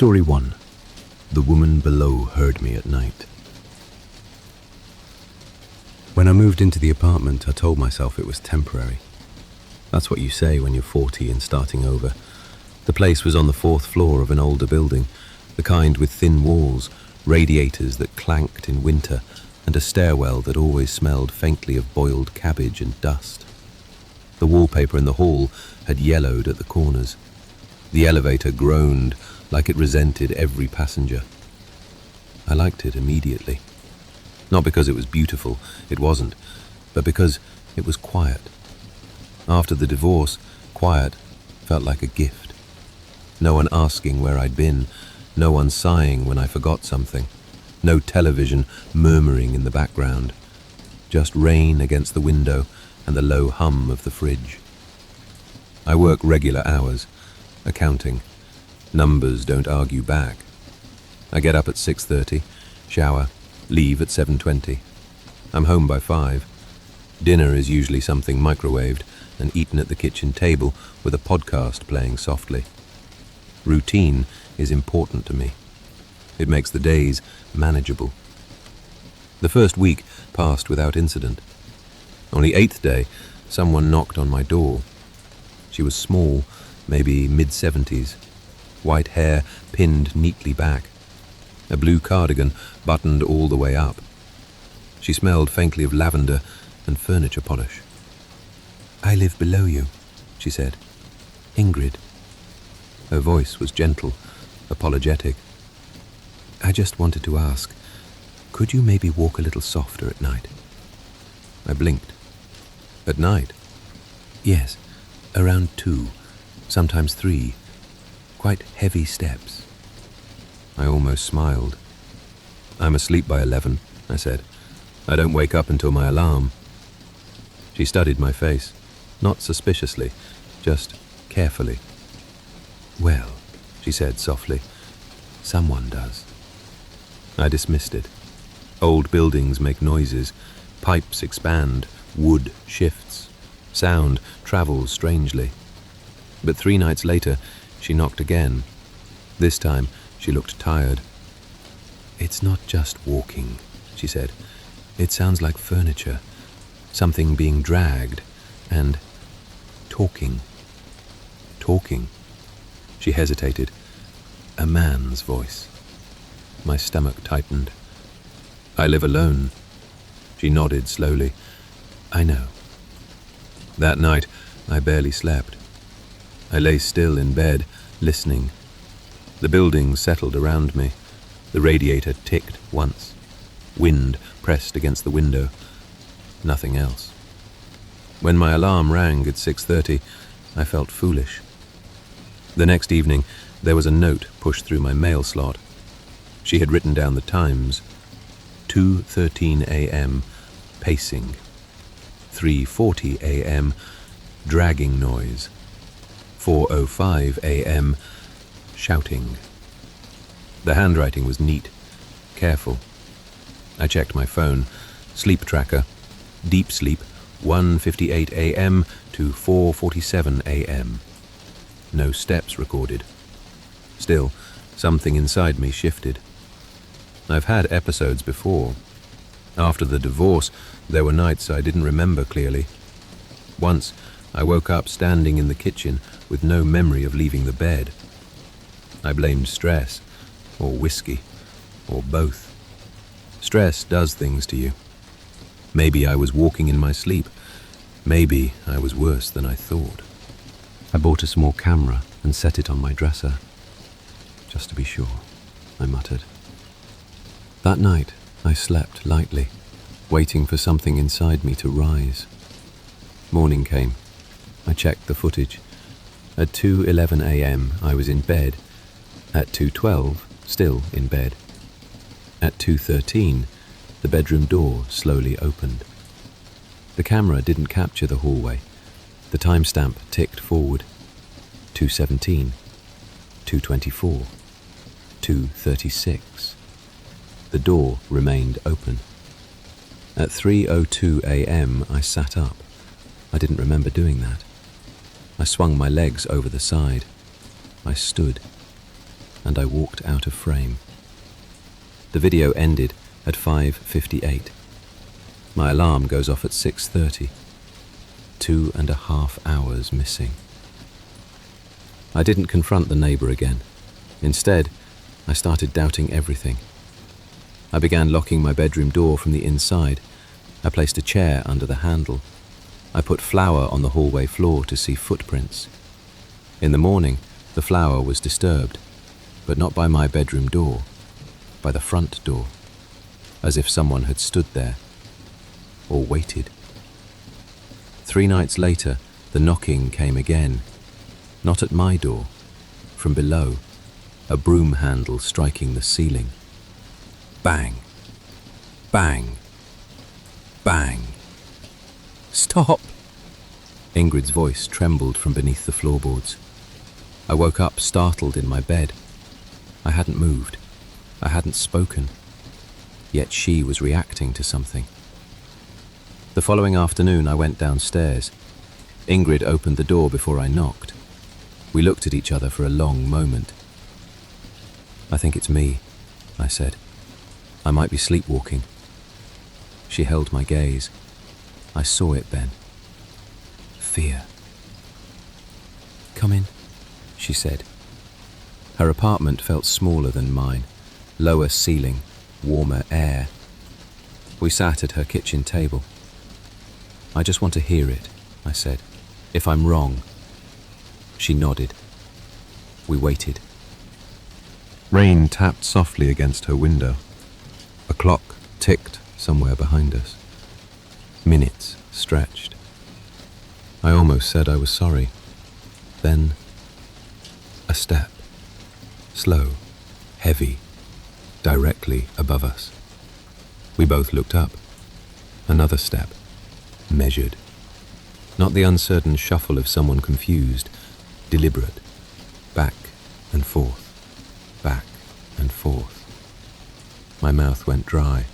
Story 1. The woman below heard me at night. When I moved into the apartment, I told myself it was temporary. That's what you say when you're 40 and starting over. The place was on the 4th floor of an older building, the kind with thin walls, radiators that clanked in winter, and a stairwell that always smelled faintly of boiled cabbage and dust. The wallpaper in the hall had yellowed at the corners. The elevator groaned like it resented every passenger. I liked it immediately. Not because it was beautiful, it wasn't, but because it was quiet. After the divorce, quiet felt like a gift. No one asking where I'd been, no one sighing when I forgot something, no television murmuring in the background, just rain against the window and the low hum of the fridge. I work regular hours, accounting. Numbers don't argue back. I get up at 6:30, shower, leave at 7:20. I'm home by 5. Dinner is usually something microwaved and eaten at the kitchen table with a podcast playing softly. Routine is important to me. It makes the days manageable. The first week passed without incident. On the 8th day, someone knocked on my door. She was small, maybe mid-70s. White hair pinned neatly back, a blue cardigan buttoned all the way up. She smelled faintly of lavender and furniture polish. "I live below you," she said. "Ingrid." Her voice was gentle, apologetic. "I just wanted to ask, could you maybe walk a little softer at night?" I blinked. "At night?" "Yes, around 2, sometimes 3. Quite heavy steps." I almost smiled. "I'm asleep by 11, I said. "I don't wake up until my alarm." She studied my face, not suspiciously, just carefully. "Well," she said softly, "someone does." I dismissed it. Old buildings make noises, pipes expand, wood shifts, sound travels strangely. But 3 nights later, she knocked again. This time, she looked tired. "It's not just walking," she said. "It sounds like furniture, something being dragged, and talking." "Talking?" She hesitated. A man's voice. My stomach tightened. "I live alone." She nodded slowly. "I know." That night, I barely slept. I lay still in bed, listening. The building settled around me. The radiator ticked once. Wind pressed against the window. Nothing else. When my alarm rang at 6:30, I felt foolish. The next evening, there was a note pushed through my mail slot. She had written down the times. 2:13 a.m., pacing. 3:40 a.m., dragging noise. 4:05 a.m., shouting. The handwriting was neat, careful. I checked my phone. Sleep tracker. Deep sleep, 1:58 a.m. to 4:47 a.m. No steps recorded. Still, something inside me shifted. I've had episodes before. After the divorce, there were nights I didn't remember clearly. Once, I woke up standing in the kitchen with no memory of leaving the bed. I blamed stress, or whiskey, or both. Stress does things to you. Maybe I was walking in my sleep. Maybe I was worse than I thought. I bought a small camera and set it on my dresser. "Just to be sure," I muttered. That night, I slept lightly, waiting for something inside me to rise. Morning came. I checked the footage. At 2:11 a.m., I was in bed. At 2:12, still in bed. At 2:13, the bedroom door slowly opened. The camera didn't capture the hallway. The timestamp ticked forward. 2:17, 2:24, 2:36. The door remained open. At 3:02 a.m., I sat up. I didn't remember doing that. I swung my legs over the side. I stood. and I walked out of frame. The video ended at 5:58. My alarm goes off at 6:30. 2.5 hours missing. I didn't confront the neighbor again. Instead, I started doubting everything. I began locking my bedroom door from the inside. I placed a chair under the handle. I put flour on the hallway floor to see footprints. In the morning, the flour was disturbed, but not by my bedroom door, by the front door, as if someone had stood there, or waited. 3 nights later, the knocking came again, not at my door, from below, a broom handle striking the ceiling. Bang, bang, bang. Stop! Ingrid's voice trembled from beneath the floorboards. I woke up startled in my bed. I hadn't moved. I hadn't spoken. Yet she was reacting to something. The following afternoon, I went downstairs. Ingrid opened the door before I knocked. We looked at each other for a long moment. "I think it's me," I said. "I might be sleepwalking." She held my gaze. I saw it then. Fear. "Come in," she said. Her apartment felt smaller than mine. Lower ceiling, warmer air. We sat at her kitchen table. "I just want to hear it," I said. "If I'm wrong." She nodded. We waited. Rain tapped softly against her window. A clock ticked somewhere behind us. Minutes stretched. I almost said I was sorry. Then, a step. Slow, heavy, directly above us. We both looked up. Another step. Measured. Not the uncertain shuffle of someone confused. Deliberate. Back and forth. Back and forth. My mouth went dry.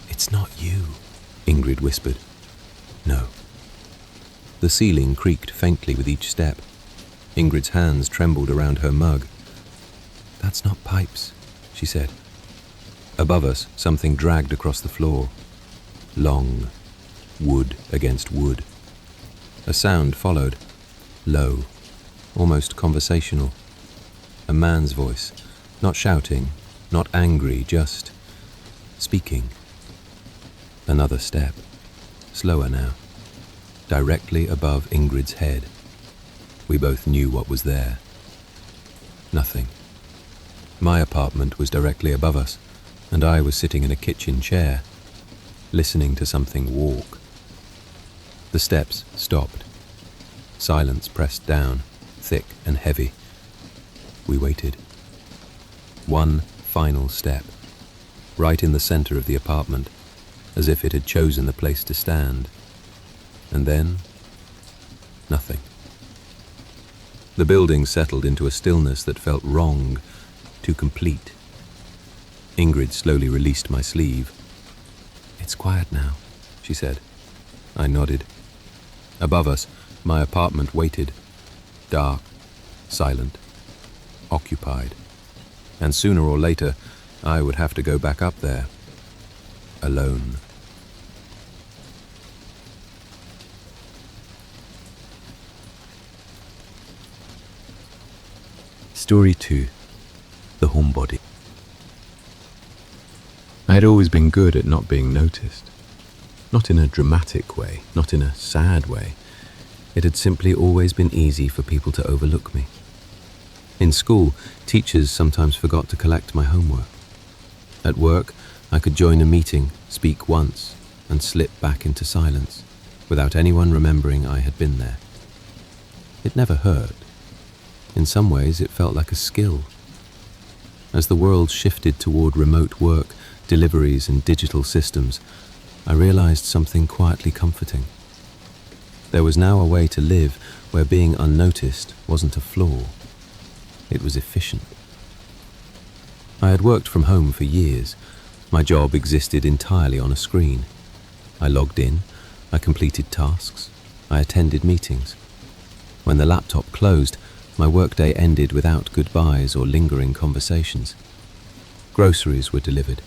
"It's not you," Ingrid whispered. "No." The ceiling creaked faintly with each step. Ingrid's hands trembled around her mug. "That's not pipes," she said. Above us, something dragged across the floor. Long. Wood against wood. A sound followed. Low. Almost conversational. A man's voice. Not shouting. Not angry. Just speaking. Another step. Slower now. Directly above Ingrid's head. We both knew what was there. Nothing. My apartment was directly above us, and I was sitting in a kitchen chair, listening to something walk. The steps stopped. Silence pressed down, thick and heavy. We waited. One final step, right in the center of the apartment, as if it had chosen the place to stand. And then, nothing. The building settled into a stillness that felt wrong, too complete. Ingrid slowly released my sleeve. "It's quiet now," she said. I nodded. Above us, my apartment waited. Dark, silent, occupied. And sooner or later, I would have to go back up there. Alone. Story 2. The Homebody. I had always been good at not being noticed. Not in a dramatic way, not in a sad way. It had simply always been easy for people to overlook me. In school, teachers sometimes forgot to collect my homework. At work, I could join a meeting, speak once, and slip back into silence, without anyone remembering I had been there. It never hurt. In some ways, it felt like a skill. As the world shifted toward remote work, deliveries, and digital systems, I realized something quietly comforting. There was now a way to live where being unnoticed wasn't a flaw. It was efficient. I had worked from home for years. My job existed entirely on a screen. I logged in, I completed tasks, I attended meetings. When the laptop closed, My workday ended without goodbyes or lingering conversations. Groceries were delivered,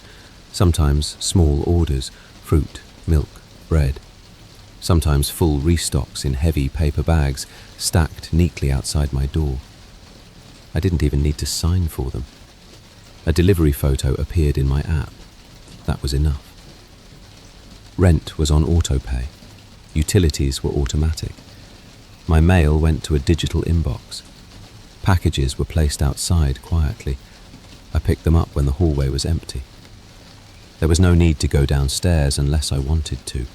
sometimes small orders, fruit, milk, bread. Sometimes full restocks in heavy paper bags stacked neatly outside my door. I didn't even need to sign for them. A delivery photo appeared in my app. That was enough. Rent was on autopay. Utilities were automatic. My mail went to a digital inbox. Packages were placed outside quietly. I picked them up when the hallway was empty. There was no need to go downstairs unless I wanted to,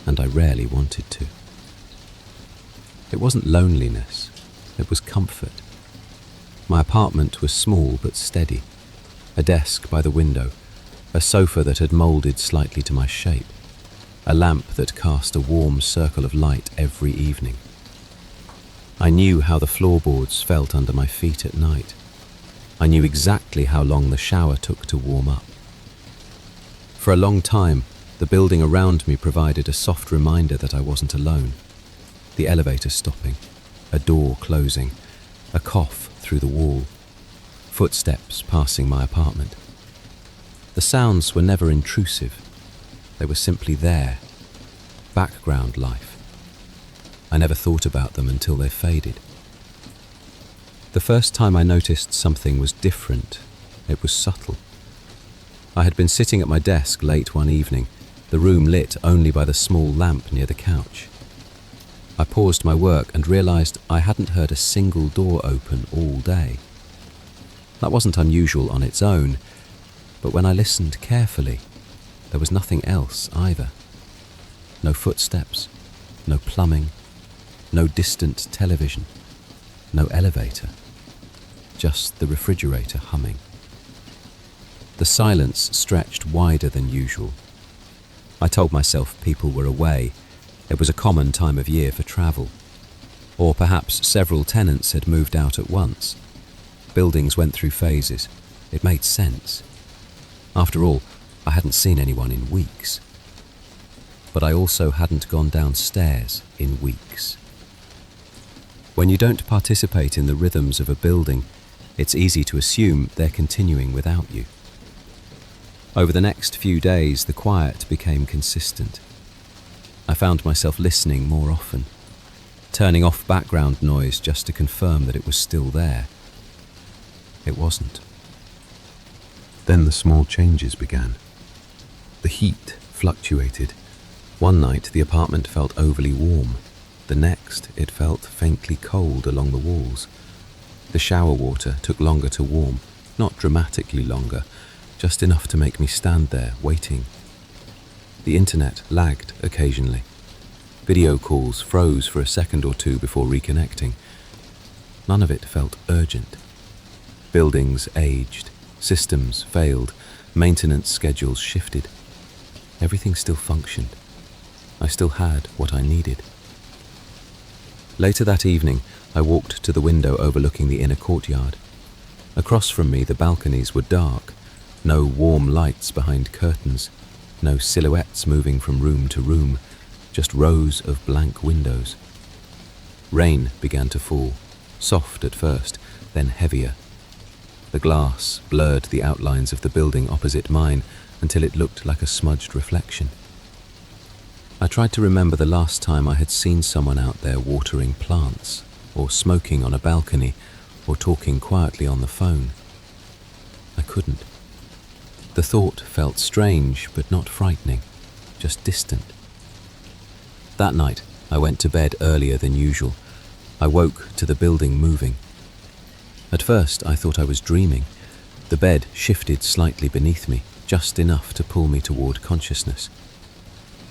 and I rarely wanted to. It wasn't loneliness, it was comfort. My apartment was small but steady. A desk by the window, a sofa that had moulded slightly to my shape, a lamp that cast a warm circle of light every evening. I knew how the floorboards felt under my feet at night. I knew exactly how long the shower took to warm up. For a long time, the building around me provided a soft reminder that I wasn't alone. The elevator stopping, a door closing, a cough through the wall, footsteps passing my apartment. The sounds were never intrusive. They were simply there, background life. I never thought about them until they faded. The first time I noticed something was different, it was subtle. I had been sitting at my desk late one evening, the room lit only by the small lamp near the couch. I paused my work and realized I hadn't heard a single door open all day. That wasn't unusual on its own, but when I listened carefully, there was nothing else either. No footsteps, no plumbing, no distant television, no elevator, just the refrigerator humming. The silence stretched wider than usual. I told myself people were away. It was a common time of year for travel. Or perhaps several tenants had moved out at once. Buildings went through phases. It made sense. After all, I hadn't seen anyone in weeks. But I also hadn't gone downstairs in weeks. When you don't participate in the rhythms of a building, it's easy to assume they're continuing without you. Over the next few days, the quiet became consistent. I found myself listening more often, turning off background noise just to confirm that it was still there. It wasn't. Then the small changes began. The heat fluctuated. One night the apartment felt overly warm. The next it felt faintly cold along the walls. The shower water took longer to warm, not dramatically longer, just enough to make me stand there waiting. The internet lagged occasionally. Video calls froze for a second or two before reconnecting. None of it felt urgent. Buildings aged, systems failed, maintenance schedules shifted. Everything still functioned. I still had what I needed. Later that evening, I walked to the window overlooking the inner courtyard. Across from me, the balconies were dark. No warm lights behind curtains. No silhouettes moving from room to room. Just rows of blank windows. Rain began to fall, soft at first, then heavier. The glass blurred the outlines of the building opposite mine until it looked like a smudged reflection. I tried to remember the last time I had seen someone out there watering plants, or smoking on a balcony, or talking quietly on the phone. I couldn't. The thought felt strange, but not frightening, just distant. That night, I went to bed earlier than usual. I woke to the building moving. At first, I thought I was dreaming. The bed shifted slightly beneath me, just enough to pull me toward consciousness.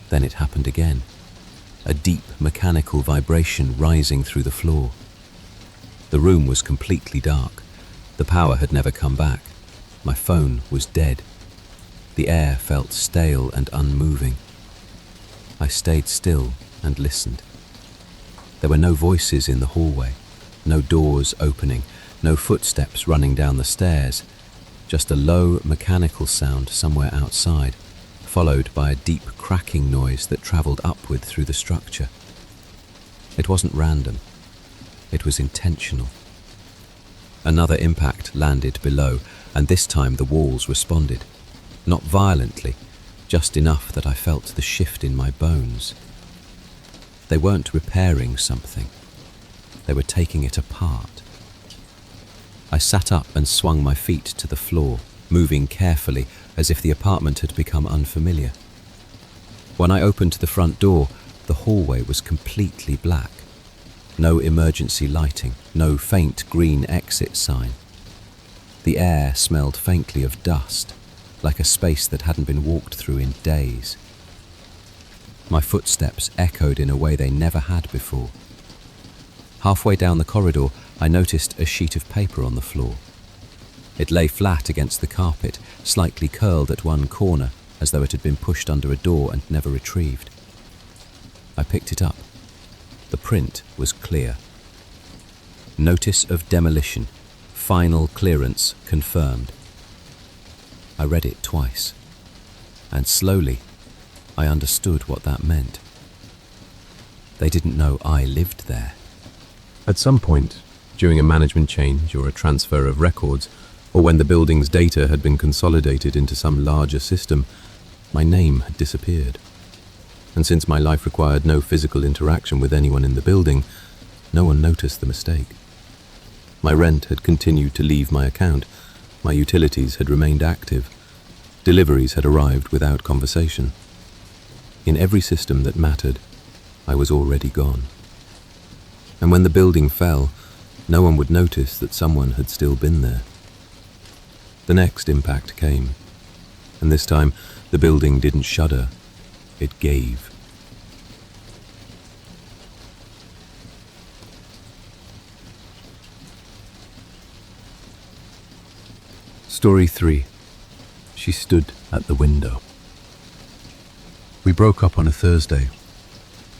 Then it happened again. A deep mechanical vibration rising through the floor. The room was completely dark. The power had never come back. My phone was dead. The air felt stale and unmoving. I stayed still and listened. There were no voices in the hallway, no doors opening, no footsteps running down the stairs, just a low mechanical sound somewhere outside, followed by a deep cracking noise that travelled upward through the structure. It wasn't random. It was intentional. Another impact landed below, and this time the walls responded. Not violently, just enough that I felt the shift in my bones. They weren't repairing something. They were taking it apart. I sat up and swung my feet to the floor, moving carefully as if the apartment had become unfamiliar. When I opened the front door, the hallway was completely black. No emergency lighting, no faint green exit sign. The air smelled faintly of dust, like a space that hadn't been walked through in days. My footsteps echoed in a way they never had before. Halfway down the corridor, I noticed a sheet of paper on the floor. It lay flat against the carpet, slightly curled at one corner, as though it had been pushed under a door and never retrieved. I picked it up. The print was clear. Notice of demolition. Final clearance confirmed. I read it twice, and slowly I understood what that meant. They didn't know I lived there. At some point, during a management change or a transfer of records, or when the building's data had been consolidated into some larger system, my name had disappeared. And since my life required no physical interaction with anyone in the building, no one noticed the mistake. My rent had continued to leave my account, my utilities had remained active, deliveries had arrived without conversation. In every system that mattered, I was already gone. And when the building fell, no one would notice that someone had still been there. The next impact came, and this time the building didn't shudder, it gave. Story 3. She stood at the window. We broke up on a Thursday.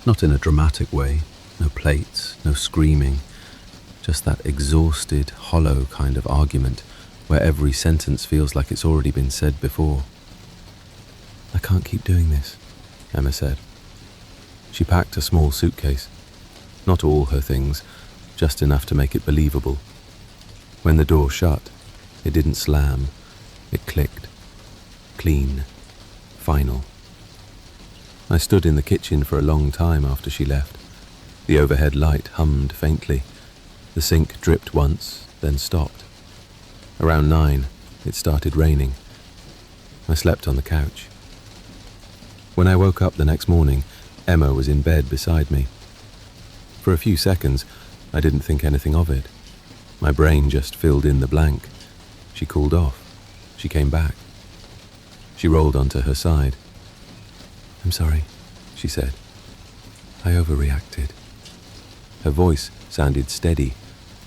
Not in a dramatic way, no plates, no screaming, just that exhausted, hollow kind of argument where every sentence feels like it's already been said before. I can't keep doing this, Emma said. She packed a small suitcase. Not all her things, just enough to make it believable. When the door shut, it didn't slam, it clicked. Clean. Final. I stood in the kitchen for a long time after she left. The overhead light hummed faintly. The sink dripped once, then stopped. Around 9, it started raining. I slept on the couch. When I woke up the next morning, Emma was in bed beside me. For a few seconds, I didn't think anything of it. My brain just filled in the blank. She cooled off. She came back. She rolled onto her side. "I'm sorry," she said. "I overreacted." Her voice sounded steady,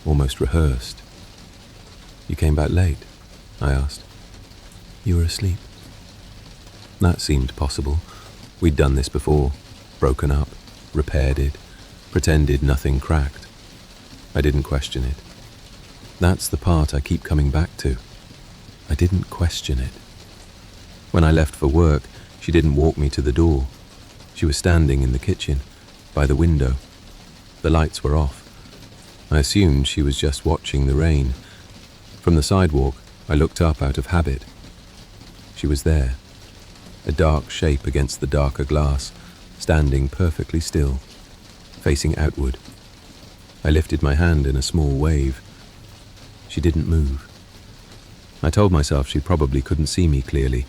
almost rehearsed. "You came back late?" I asked. "You were asleep." That seemed possible. We'd done this before, broken up, repaired it, pretended nothing cracked. I didn't question it. That's the part I keep coming back to. I didn't question it. When I left for work, she didn't walk me to the door. She was standing in the kitchen, by the window. The lights were off. I assumed she was just watching the rain. From the sidewalk, I looked up out of habit. She was there, a dark shape against the darker glass, standing perfectly still, facing outward. I lifted my hand in a small wave. She didn't move. I told myself she probably couldn't see me clearly.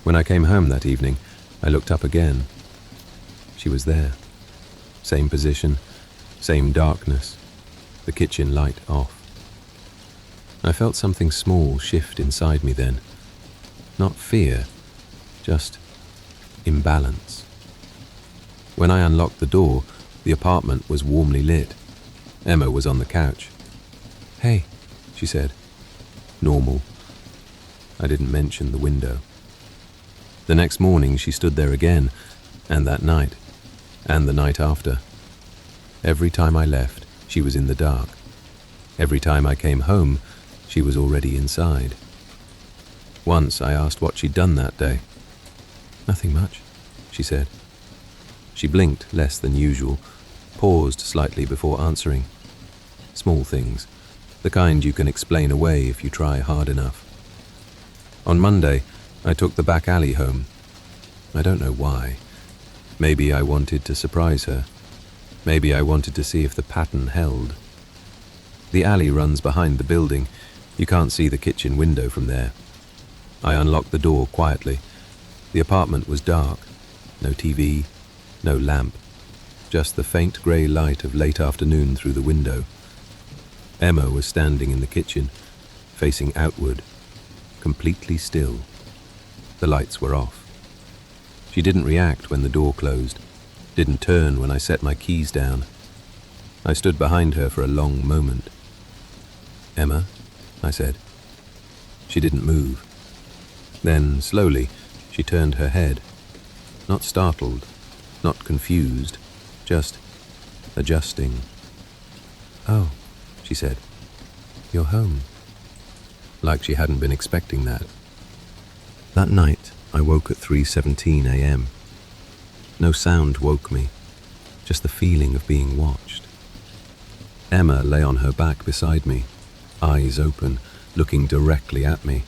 When I came home that evening, I looked up again. She was there. Same position, same darkness, the kitchen light off. I felt something small shift inside me then. Not fear, just imbalance. When I unlocked the door, the apartment was warmly lit. Emma was on the couch. "Hey," she said. Normal. I didn't mention the window. The next morning she stood there again, and that night, and the night after. Every time I left, she was in the dark. Every time I came home, she was already inside. Once I asked what she'd done that day. "Nothing much," she said. She blinked less than usual, paused slightly before answering. "Small things. the kind you can explain away if you try hard enough. On Monday, I took the back alley home. I don't know why. Maybe I wanted to surprise her. Maybe I wanted to see if the pattern held. The alley runs behind the building. You can't see the kitchen window from there. I unlocked the door quietly. The apartment was dark. No TV, no lamp. Just the faint grey light of late afternoon through the window. Emma was standing in the kitchen, facing outward, completely still. The lights were off. She didn't react when the door closed, didn't turn when I set my keys down. I stood behind her for a long moment. "Emma," I said. She didn't move. Then, slowly, she turned her head. Not startled, not confused, just adjusting. "Oh," she said, "you're home." Like she hadn't been expecting that. That night, I woke at 3:17 a.m. No sound woke me, just the feeling of being watched. Emma lay on her back beside me, eyes open, looking directly at me.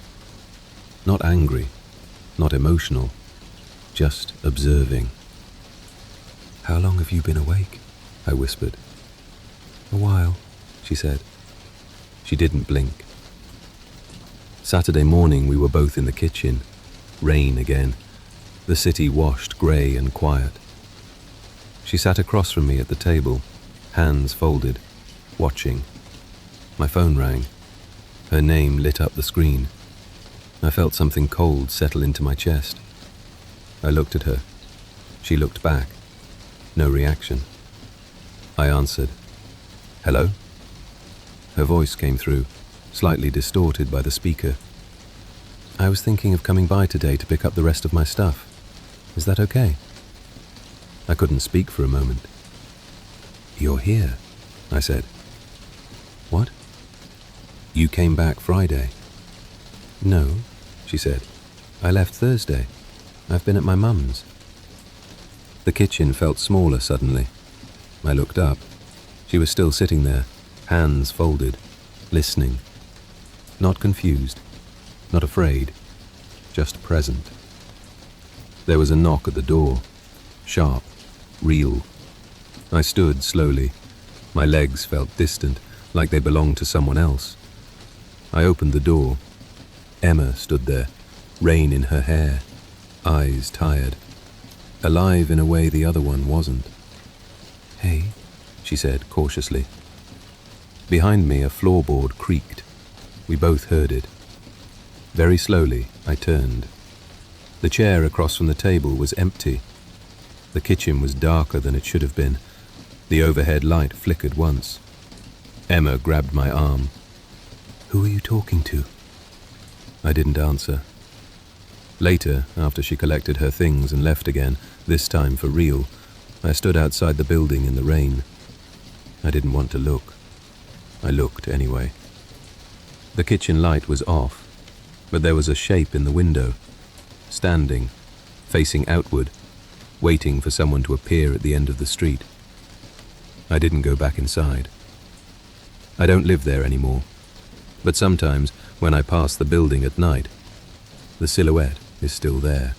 Not angry, not emotional, just observing. "How long have you been awake?" I whispered. "A while," she said. She didn't blink. Saturday morning we were both in the kitchen. Rain again. The city washed grey and quiet. She sat across from me at the table, hands folded, watching. My phone rang. Her name lit up the screen. I felt something cold settle into my chest. I looked at her. She looked back. No reaction. I answered. "Hello?" Her voice came through, slightly distorted by the speaker. "I was thinking of coming by today to pick up the rest of my stuff. Is that okay?" I couldn't speak for a moment. "You're here," I said. "What?" "You came back Friday." "No," she said. "I left Thursday. I've been at my mum's." The kitchen felt smaller suddenly. I looked up. She was still sitting there, hands folded, listening. Not confused, not afraid, just present. There was a knock at the door, sharp, real. I stood slowly. My legs felt distant, like they belonged to someone else. I opened the door. Emma stood there, rain in her hair, eyes tired, alive in a way the other one wasn't. "Hey," she said cautiously. Behind me a floorboard creaked. We both heard it. Very slowly, I turned. The chair across from the table was empty. The kitchen was darker than it should have been. The overhead light flickered once. Emma grabbed my arm. "Who are you talking to?" I didn't answer. Later, after she collected her things and left again, this time for real, I stood outside the building in the rain. I didn't want to look. I looked anyway. The kitchen light was off, but there was a shape in the window, standing, facing outward, waiting for someone to appear at the end of the street. I didn't go back inside. I don't live there anymore, but sometimes when I pass the building at night, the silhouette is still there.